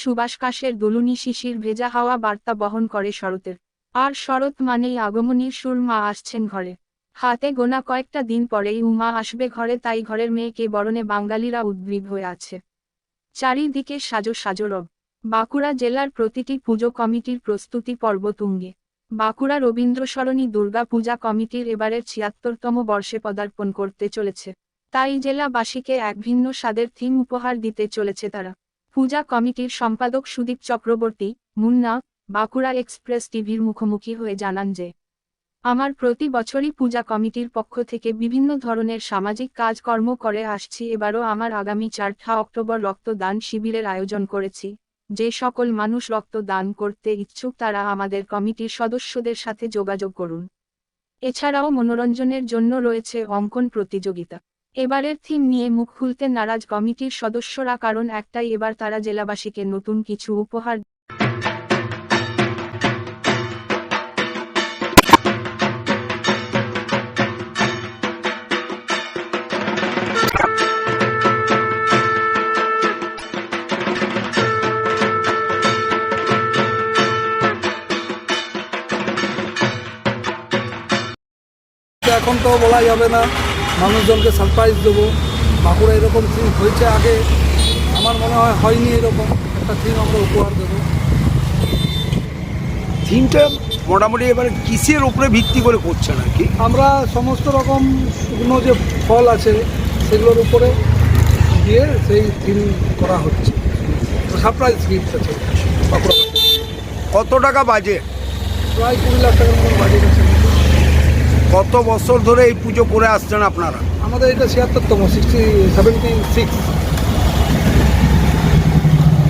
সুবাসকাশের দুলুনি শিশির ভেজা হাওয়া বার্তা বহন করে শরতের। আর শরৎ মানেই আগমনীর সুর, মা আসছেন ঘরে। হাতে গোনা কয়েকটা দিন পরেই উমা আসবে ঘরে, তাই ঘরের মেয়েকে বরণে বাঙালিরা উদ্গ্রীব হয়ে আছে। চারিদিকে সাজো সাজো রব। বাঁকুড়া জেলার প্রতিটি পুজো কমিটির প্রস্তুতি পর্ব তুঙ্গে। বাঁকুড়া রবীন্দ্রসরণী দুর্গা পূজা কমিটির এবারের ৭৬তম বর্ষে পদার্পণ করতে চলেছে। তাই জেলাবাসীকে এক ভিন্ন স্বাদের থিম উপহার দিতে চলেছে তারা। পূজা কমিটির সম্পাদক সুদীপ চক্রবর্তী, মুন্না, বাঁকুড়া এক্সপ্রেস টিভির মুখোমুখি হয়ে জানান যে, আমার প্রতি বছরই পূজা কমিটির পক্ষ থেকে বিভিন্ন ধরনের সামাজিক কাজকর্ম করে আসছি। এবারও আমার আগামী ৪ঠা অক্টোবর রক্তদান শিবিরের আয়োজন করেছি। যে সকল মানুষ রক্ত দান করতে ইচ্ছুক তারা আমাদের কমিটির সদস্যদের সাথে যোগাযোগ করুন। এছাড়াও মনোরঞ্জনের জন্য রয়েছে অঙ্কন প্রতিযোগিতা। এবারের থিম নিয়ে মুখ খুলতে নারাজ কমিটির সদস্যরা, কারণ একটাই, এবার তারা জেলাবাসীকে নতুন কিছু উপহার। এখন তো বলা যাবে না, মানুষজনকে সারপ্রাইজ দেবো। বাঁকুড়া এরকম থিম হয়েছে আগে, আমার মনে হয় হয়নি এরকম একটা থিম আমরা উপহার দেবো। থিমটা মোটামুটি এবার কিসের উপরে ভিত্তি করে করছেন আর কি? আমরা সমস্ত রকম শুকনো যে ফল আছে সেগুলোর উপরে দিয়ে সেই থিম করা হচ্ছে। সারপ্রাইজ গিফট আছে বাঁকুড়া। কত টাকা বাজেট? প্রায় 20 লাখ টাকার মতো বাজেট আছে। কত বছর ধরে এই পুজো করে আসছেন আপনারা? আমাদের এটা ৭৬তম, 76।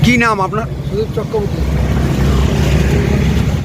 কি নাম আপনার? সুদীপ চক্রবর্তী।